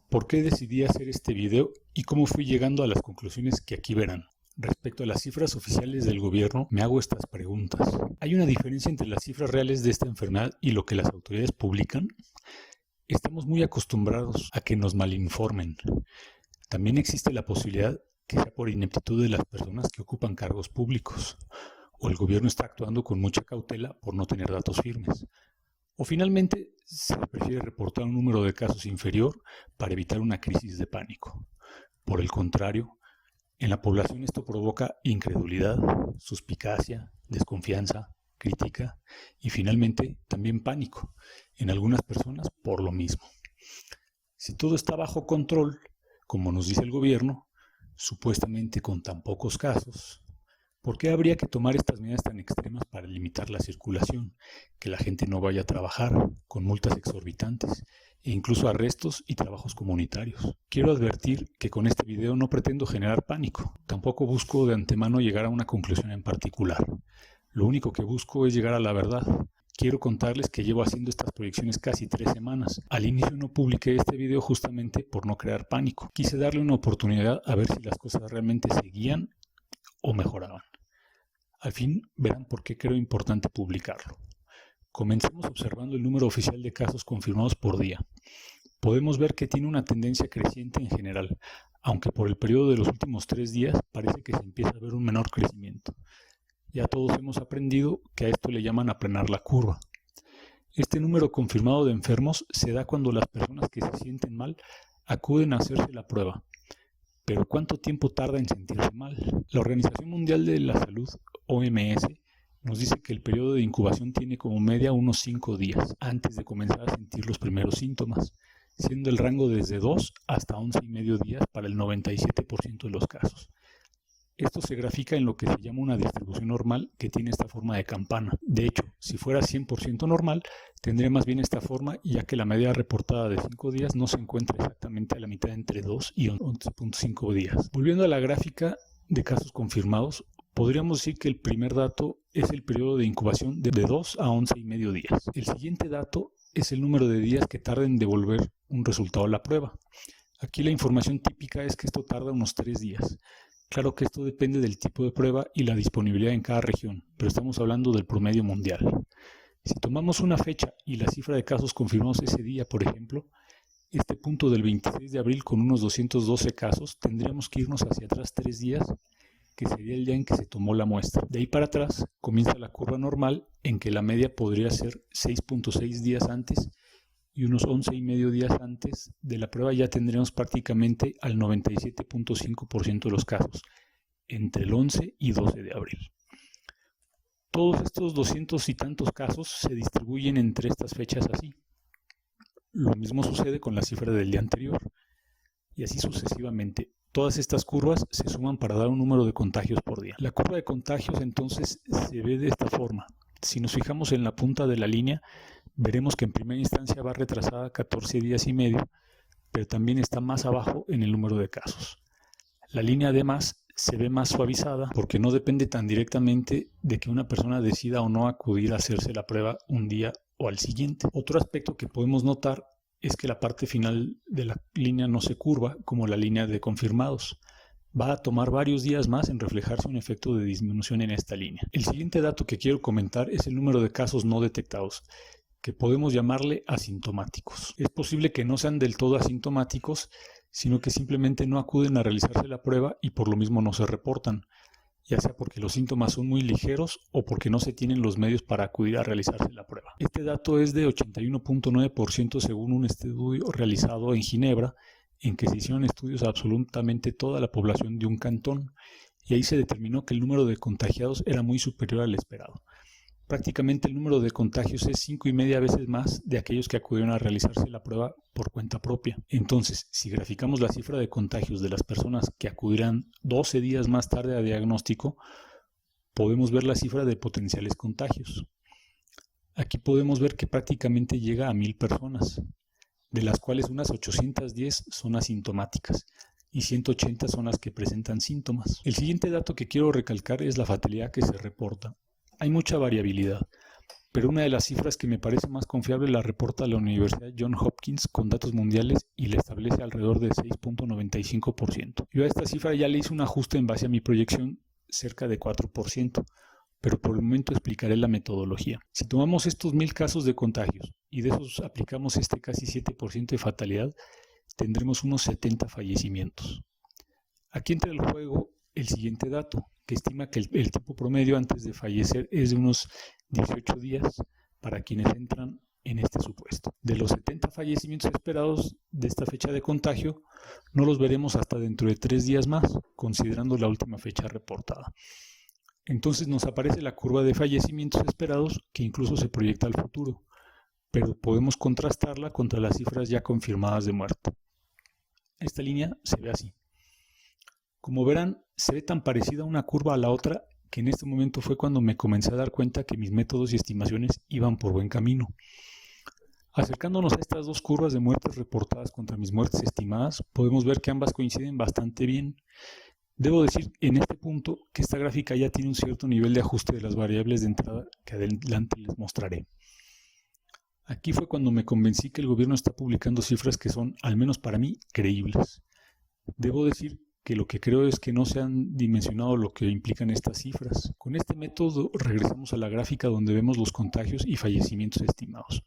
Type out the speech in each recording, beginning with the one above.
¿Por qué decidí hacer este video y cómo fui llegando a las conclusiones que aquí verán? Respecto a las cifras oficiales del gobierno, me hago estas preguntas. ¿Hay una diferencia entre las cifras reales de esta enfermedad y lo que las autoridades publican? Estamos muy acostumbrados a que nos malinformen. También existe la posibilidad que sea por ineptitud de las personas que ocupan cargos públicos, o el gobierno está actuando con mucha cautela por no tener datos firmes. O finalmente, se prefiere reportar un número de casos inferior para evitar una crisis de pánico. Por el contrario, en la población esto provoca incredulidad, suspicacia, desconfianza, crítica y finalmente también pánico en algunas personas por lo mismo. Si todo está bajo control, como nos dice el gobierno, supuestamente con tan pocos casos, ¿por qué habría que tomar estas medidas tan extremas para limitar la circulación, que la gente no vaya a trabajar, con multas exorbitantes e incluso arrestos y trabajos comunitarios? Quiero advertir que con este video no pretendo generar pánico, tampoco busco de antemano llegar a una conclusión en particular. Lo único que busco es llegar a la verdad. Quiero contarles que llevo haciendo estas proyecciones casi 3 semanas. Al inicio no publiqué este video justamente por no crear pánico. Quise darle una oportunidad a ver si las cosas realmente seguían o mejoraban. Al fin verán por qué creo importante publicarlo. Comencemos observando el número oficial de casos confirmados por día. Podemos ver que tiene una tendencia creciente en general, aunque por el periodo de los últimos 3 días parece que se empieza a ver un menor crecimiento. Ya todos hemos aprendido que a esto le llaman aplanar la curva. Este número confirmado de enfermos se da cuando las personas que se sienten mal acuden a hacerse la prueba. Pero ¿cuánto tiempo tarda en sentirse mal? La Organización Mundial de la Salud, OMS, nos dice que el periodo de incubación tiene como media unos 5 días antes de comenzar a sentir los primeros síntomas, siendo el rango desde 2 hasta 11 y medio días para el 97% de los casos. Esto se grafica en lo que se llama una distribución normal que tiene esta forma de campana. De hecho, si fuera 100% normal, tendría más bien esta forma, ya que la media reportada de 5 días no se encuentra exactamente a la mitad entre 2 y 11.5 días. Volviendo a la gráfica de casos confirmados, podríamos decir que el primer dato es el periodo de incubación de 2 a 11 y medio días. El siguiente dato es el número de días que tarda en devolver un resultado a la prueba. Aquí la información típica es que esto tarda unos 3 días. Claro que esto depende del tipo de prueba y la disponibilidad en cada región, pero estamos hablando del promedio mundial. Si tomamos una fecha y la cifra de casos confirmados ese día, por ejemplo, este punto del 26 de abril con unos 212 casos, tendríamos que irnos hacia atrás 3 días, que sería el día en que se tomó la muestra. De ahí para atrás comienza la curva normal, en que la media podría ser 6.6 días antes, y unos 11 y medio días antes de la prueba ya tendríamos prácticamente al 97.5% de los casos, entre el 11 y 12 de abril. Todos estos 200 y tantos casos se distribuyen entre estas fechas así. Lo mismo sucede con la cifra del día anterior, y así sucesivamente. Todas estas curvas se suman para dar un número de contagios por día. La curva de contagios entonces se ve de esta forma. Si nos fijamos en la punta de la línea, veremos que en primera instancia va retrasada 14 días y medio, pero también está más abajo en el número de casos. La línea además se ve más suavizada porque no depende tan directamente de que una persona decida o no acudir a hacerse la prueba un día o al siguiente. Otro aspecto que podemos notar es que la parte final de la línea no se curva como la línea de confirmados. Va a tomar varios días más en reflejarse un efecto de disminución en esta línea. El siguiente dato que quiero comentar es el número de casos no detectados, que podemos llamarle asintomáticos. Es posible que no sean del todo asintomáticos, sino que simplemente no acuden a realizarse la prueba y por lo mismo no se reportan, ya sea porque los síntomas son muy ligeros o porque no se tienen los medios para acudir a realizarse la prueba. Este dato es de 81.9% según un estudio realizado en Ginebra, en que se hicieron estudios a absolutamente toda la población de un cantón, y ahí se determinó que el número de contagiados era muy superior al esperado. Prácticamente el número de contagios es 5,5 veces más de aquellos que acudieron a realizarse la prueba por cuenta propia. Entonces, si graficamos la cifra de contagios de las personas que acudirán 12 días más tarde a diagnóstico, podemos ver la cifra de potenciales contagios. Aquí podemos ver que prácticamente llega a 1,000 personas, de las cuales unas 810 son asintomáticas y 180 son las que presentan síntomas. El siguiente dato que quiero recalcar es la fatalidad que se reporta. Hay mucha variabilidad. pero una de las cifras que me parece más confiable la reporta la Universidad Johns Hopkins con datos mundiales y la establece alrededor de 6.95%. Yo a esta cifra ya le hice un ajuste en base a mi proyección cerca de 4%, pero por el momento explicaré la metodología. Si tomamos estos 1000 casos de contagios y de esos aplicamos este casi 7% de fatalidad, tendremos unos 70 fallecimientos. Aquí entra en juego el siguiente dato, que estima que el tiempo promedio antes de fallecer es de unos 18 días para quienes entran en este supuesto. De los 70 fallecimientos esperados de esta fecha de contagio, no los veremos hasta dentro de 3 días más, considerando la última fecha reportada. Entonces nos aparece la curva de fallecimientos esperados que incluso se proyecta al futuro, pero podemos contrastarla contra las cifras ya confirmadas de muerte. Esta línea se ve así. Como verán, se ve tan parecida una curva a la otra que en este momento fue cuando me comencé a dar cuenta que mis métodos y estimaciones iban por buen camino. Acercándonos a estas dos curvas de muertes reportadas contra mis muertes estimadas, podemos ver que ambas coinciden bastante bien. Debo decir en este punto que esta gráfica ya tiene un cierto nivel de ajuste de las variables de entrada que adelante les mostraré. Aquí fue cuando me convencí que el gobierno está publicando cifras que son, al menos para mí, creíbles. Debo decir que lo que creo es que no se han dimensionado lo que implican estas cifras. Con este método regresamos a la gráfica donde vemos los contagios y fallecimientos estimados.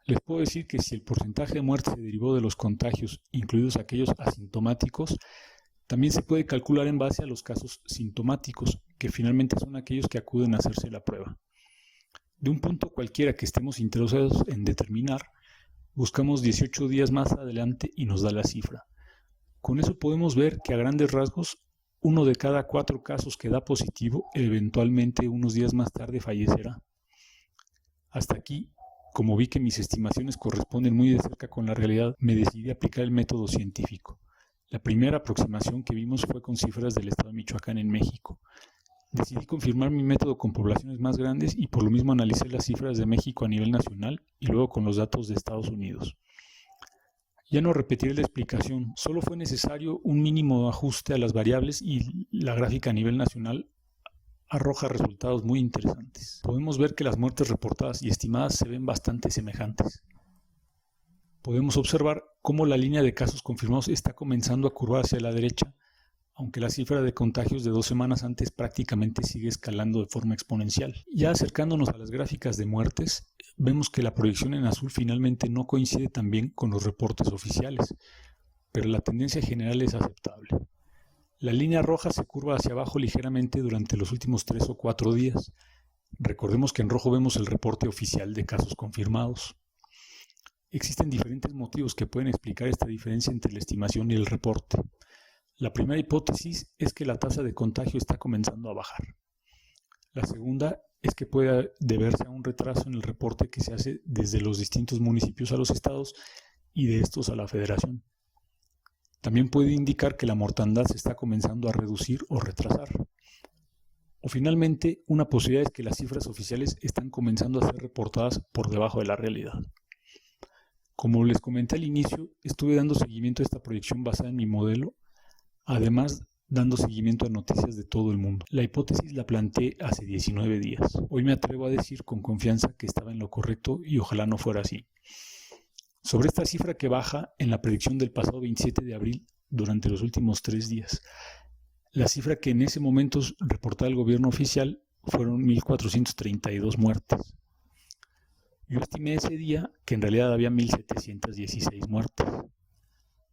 Les puedo decir que si el porcentaje de muertes se derivó de los contagios, incluidos aquellos asintomáticos, también se puede calcular en base a los casos sintomáticos, que finalmente son aquellos que acuden a hacerse la prueba. De un punto cualquiera que estemos interesados en determinar, buscamos 18 días más adelante y nos da la cifra. Con eso podemos ver que a grandes rasgos, 1 de cada 4 casos que da positivo, eventualmente unos días más tarde fallecerá. Hasta aquí, como vi que mis estimaciones corresponden muy de cerca con la realidad, me decidí a aplicar el método científico. La primera aproximación que vimos fue con cifras del estado de Michoacán en México. Decidí confirmar mi método con poblaciones más grandes y por lo mismo analicé las cifras de México a nivel nacional y luego con los datos de Estados Unidos. Ya no repetiré la explicación, solo fue necesario un mínimo ajuste a las variables y la gráfica a nivel nacional arroja resultados muy interesantes. Podemos ver que las muertes reportadas y estimadas se ven bastante semejantes. Podemos observar cómo la línea de casos confirmados está comenzando a curvar hacia la derecha, aunque la cifra de contagios de 2 semanas antes prácticamente sigue escalando de forma exponencial. Ya acercándonos a las gráficas de muertes, vemos que la proyección en azul finalmente no coincide tan bien con los reportes oficiales, pero la tendencia general es aceptable. La línea roja se curva hacia abajo ligeramente durante los últimos 3 o 4 días. Recordemos que en rojo vemos el reporte oficial de casos confirmados. Existen diferentes motivos que pueden explicar esta diferencia entre la estimación y el reporte. La primera hipótesis es que la tasa de contagio está comenzando a bajar. La segunda es que puede deberse a un retraso en el reporte que se hace desde los distintos municipios a los estados y de estos a la federación. También puede indicar que la mortandad se está comenzando a reducir o retrasar. O finalmente, una posibilidad es que las cifras oficiales están comenzando a ser reportadas por debajo de la realidad. Como les comenté al inicio, estuve dando seguimiento a esta proyección basada en mi modelo, además dando seguimiento a noticias de todo el mundo. La hipótesis la planteé hace 19 días. Hoy me atrevo a decir con confianza que estaba en lo correcto y ojalá no fuera así. Sobre esta cifra que baja en la predicción del pasado 27 de abril durante los últimos 3 días, la cifra que en ese momento reportaba el gobierno oficial fueron 1.432 muertes. Yo estimé ese día que en realidad había 1.716 muertes.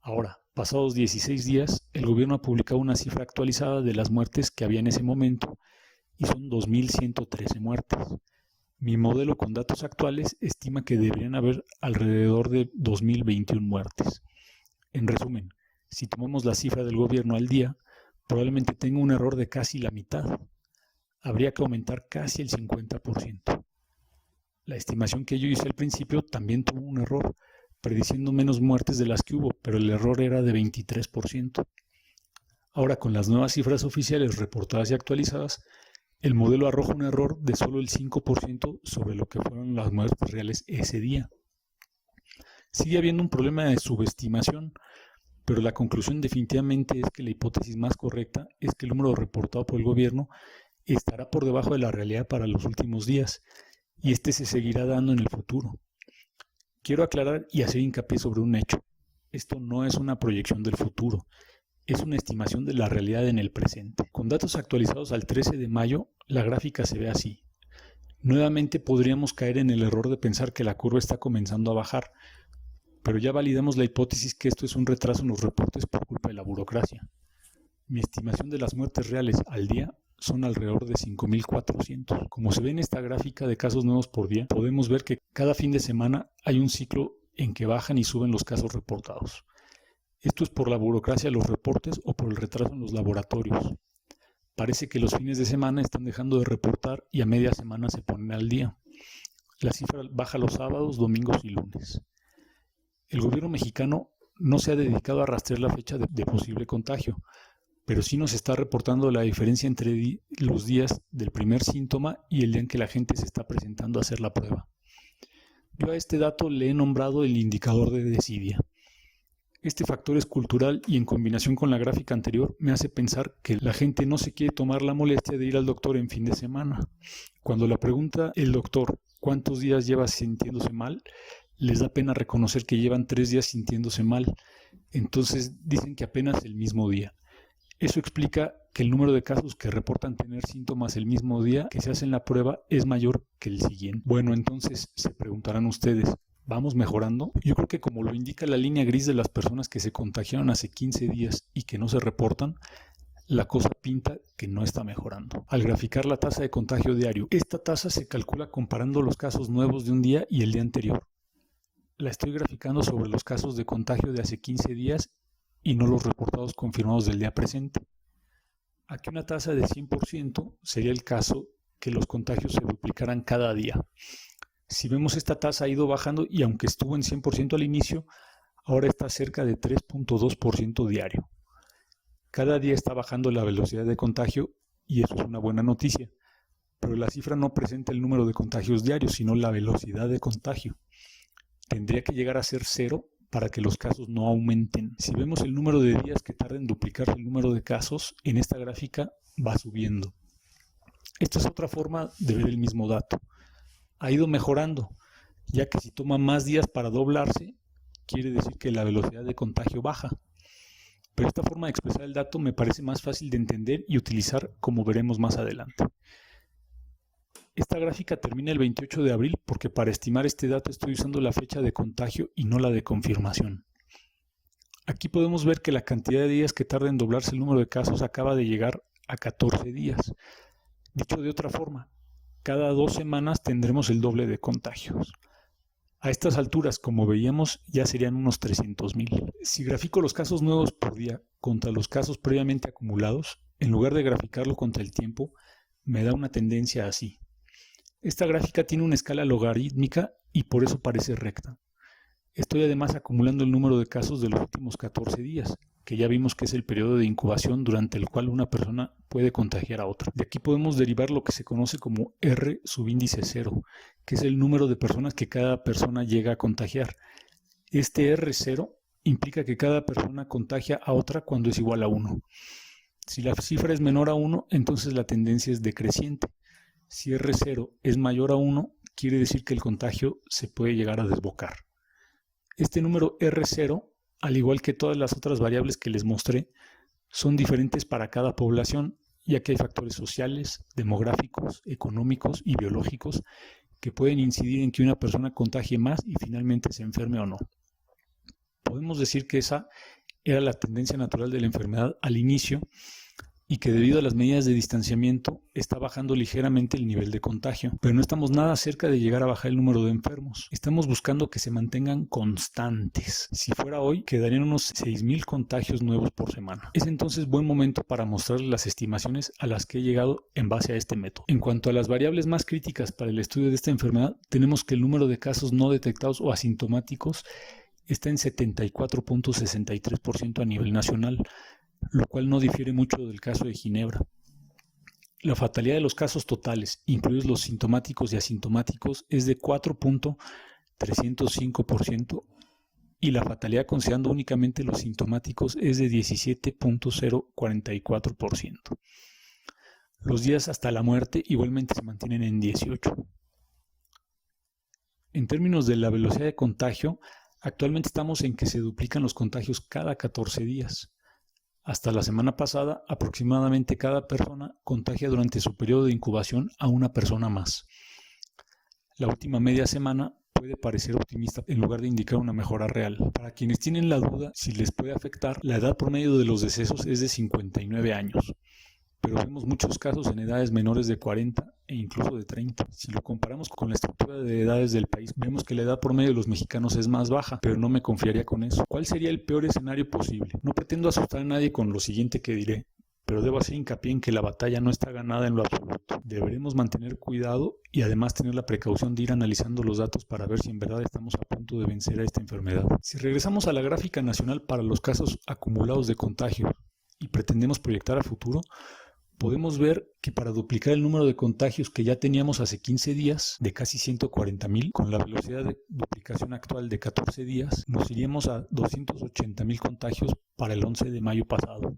Ahora, pasados 16 días, el gobierno ha publicado una cifra actualizada de las muertes que había en ese momento y son 2.113 muertes. Mi modelo con datos actuales estima que deberían haber alrededor de 2.021 muertes. En resumen, si tomamos la cifra del gobierno al día, probablemente tenga un error de casi la mitad. Habría que aumentar casi el 50%. La estimación que yo hice al principio también tuvo un error, prediciendo menos muertes de las que hubo, pero el error era de 23%. Ahora, con las nuevas cifras oficiales reportadas y actualizadas, el modelo arroja un error de solo el 5% sobre lo que fueron las muertes reales ese día. Sigue habiendo un problema de subestimación, pero la conclusión definitivamente es que la hipótesis más correcta es que el número reportado por el gobierno estará por debajo de la realidad para los últimos días, y este se seguirá dando en el futuro. Quiero aclarar y hacer hincapié sobre un hecho. Esto no es una proyección del futuro, es una estimación de la realidad en el presente. Con datos actualizados al 13 de mayo, la gráfica se ve así. Nuevamente podríamos caer en el error de pensar que la curva está comenzando a bajar, pero ya validamos la hipótesis que esto es un retraso en los reportes por culpa de la burocracia. Mi estimación de las muertes reales al día son alrededor de 5.400. Como se ve en esta gráfica de casos nuevos por día, podemos ver que cada fin de semana hay un ciclo en que bajan y suben los casos reportados. Esto es por la burocracia de los reportes o por el retraso en los laboratorios. Parece que los fines de semana están dejando de reportar y a media semana se ponen al día. La cifra baja los sábados, domingos y lunes. El gobierno mexicano no se ha dedicado a rastrear la fecha de posible contagio, pero sí nos está reportando la diferencia entre los días del primer síntoma y el día en que la gente se está presentando a hacer la prueba. Yo a este dato le he nombrado el indicador de desidia. Este factor es cultural y en combinación con la gráfica anterior me hace pensar que la gente no se quiere tomar la molestia de ir al doctor en fin de semana. Cuando le pregunta el doctor cuántos días lleva sintiéndose mal, les da pena reconocer que llevan 3 días sintiéndose mal. Entonces dicen que apenas el mismo día. Eso explica que el número de casos que reportan tener síntomas el mismo día que se hacen la prueba es mayor que el siguiente. Bueno, entonces se preguntarán ustedes, ¿vamos mejorando? Yo creo que como lo indica la línea gris de las personas que se contagiaron hace 15 días y que no se reportan, la cosa pinta que no está mejorando. Al graficar la tasa de contagio diario, esta tasa se calcula comparando los casos nuevos de un día y el día anterior. La estoy graficando sobre los casos de contagio de hace 15 días y no los reportados confirmados del día presente. Aquí una tasa de 100% sería el caso que los contagios se duplicaran cada día. Si vemos, esta tasa ha ido bajando y aunque estuvo en 100% al inicio, ahora está cerca de 3.2% diario. Cada día está bajando la velocidad de contagio y eso es una buena noticia, pero la cifra no presenta el número de contagios diarios, sino la velocidad de contagio. Tendría que llegar a ser 0 para que los casos no aumenten. Si vemos el número de días que tarda en duplicarse el número de casos, en esta gráfica va subiendo. Esta es otra forma de ver el mismo dato. Ha ido mejorando, ya que si toma más días para doblarse, quiere decir que la velocidad de contagio baja. Pero esta forma de expresar el dato me parece más fácil de entender y utilizar, como veremos más adelante. Esta gráfica termina el 28 de abril porque para estimar este dato estoy usando la fecha de contagio y no la de confirmación. Aquí podemos ver que la cantidad de días que tarda en doblarse el número de casos acaba de llegar a 14 días. Dicho de otra forma, cada 2 semanas tendremos el doble de contagios. A estas alturas, como veíamos, ya serían unos 300,000. Si grafico los casos nuevos por día contra los casos previamente acumulados, en lugar de graficarlo contra el tiempo, me da una tendencia así. Esta gráfica tiene una escala logarítmica y por eso parece recta. Estoy además acumulando el número de casos de los últimos 14 días, que ya vimos que es el periodo de incubación durante el cual una persona puede contagiar a otra. De aquí podemos derivar lo que se conoce como R subíndice 0, que es el número de personas que cada persona llega a contagiar. Este R0 implica que cada persona contagia a otra cuando es igual a 1. Si la cifra es menor a 1, entonces la tendencia es decreciente. Si R0 es mayor a 1, quiere decir que el contagio se puede llegar a desbocar. Este número R0, al igual que todas las otras variables que les mostré, son diferentes para cada población, ya que hay factores sociales, demográficos, económicos y biológicos que pueden incidir en que una persona contagie más y finalmente se enferme o no. Podemos decir que esa era la tendencia natural de la enfermedad al inicio y que debido a las medidas de distanciamiento está bajando ligeramente el nivel de contagio, pero no estamos nada cerca de llegar a bajar el número de enfermos. Estamos buscando que se mantengan constantes. Si fuera hoy, quedarían unos 6,000 contagios nuevos por semana. Es entonces buen momento para mostrarles las estimaciones a las que he llegado en base a este método. En cuanto a las variables más críticas para el estudio de esta enfermedad, tenemos que el número de casos no detectados o asintomáticos está en 74.63% a nivel nacional, lo cual no difiere mucho del caso de Ginebra. La fatalidad de los casos totales, incluidos los sintomáticos y asintomáticos, es de 4.305% y la fatalidad considerando únicamente los sintomáticos es de 17.044%. Los días hasta la muerte igualmente se mantienen en 18. En términos de la velocidad de contagio, actualmente estamos en que se duplican los contagios cada 14 días. Hasta la semana pasada, aproximadamente cada persona contagia durante su periodo de incubación a una persona más. La última media semana puede parecer optimista en lugar de indicar una mejora real. Para quienes tienen la duda si les puede afectar, la edad promedio de los decesos es de 59 años. Pero vemos muchos casos en edades menores de 40 e incluso de 30. Si lo comparamos con la estructura de edades del país, vemos que la edad promedio de los mexicanos es más baja, pero no me confiaría con eso. ¿Cuál sería el peor escenario posible? No pretendo asustar a nadie con lo siguiente que diré, pero debo hacer hincapié en que la batalla no está ganada en lo absoluto. Deberemos mantener cuidado y además tener la precaución de ir analizando los datos para ver si en verdad estamos a punto de vencer a esta enfermedad. Si regresamos a la gráfica nacional para los casos acumulados de contagio y pretendemos proyectar a futuro, podemos ver que para duplicar el número de contagios que ya teníamos hace 15 días, de casi 140,000, con la velocidad de duplicación actual de 14 días, nos iríamos a 280,000 contagios para el 11 de mayo pasado.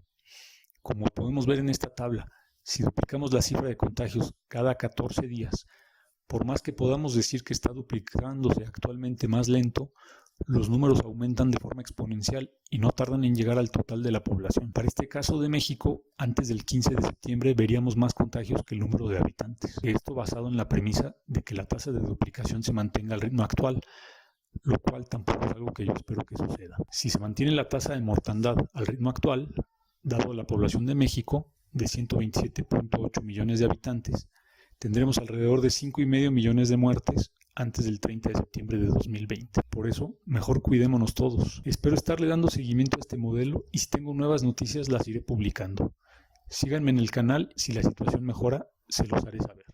Como podemos ver en esta tabla, si duplicamos la cifra de contagios cada 14 días, por más que podamos decir que está duplicándose actualmente más lento, los números aumentan de forma exponencial y no tardan en llegar al total de la población. Para este caso de México, antes del 15 de septiembre veríamos más contagios que el número de habitantes. Esto basado en la premisa de que la tasa de duplicación se mantenga al ritmo actual, lo cual tampoco es algo que yo espero que suceda. Si se mantiene la tasa de mortandad al ritmo actual, dado la población de México, de 127.8 millones de habitantes, tendremos alrededor de 5,5 millones de muertes antes del 30 de septiembre de 2020. Por eso, mejor cuidémonos todos. Espero estarle dando seguimiento a este modelo y si tengo nuevas noticias las iré publicando. Síganme en el canal, si la situación mejora, se los haré saber.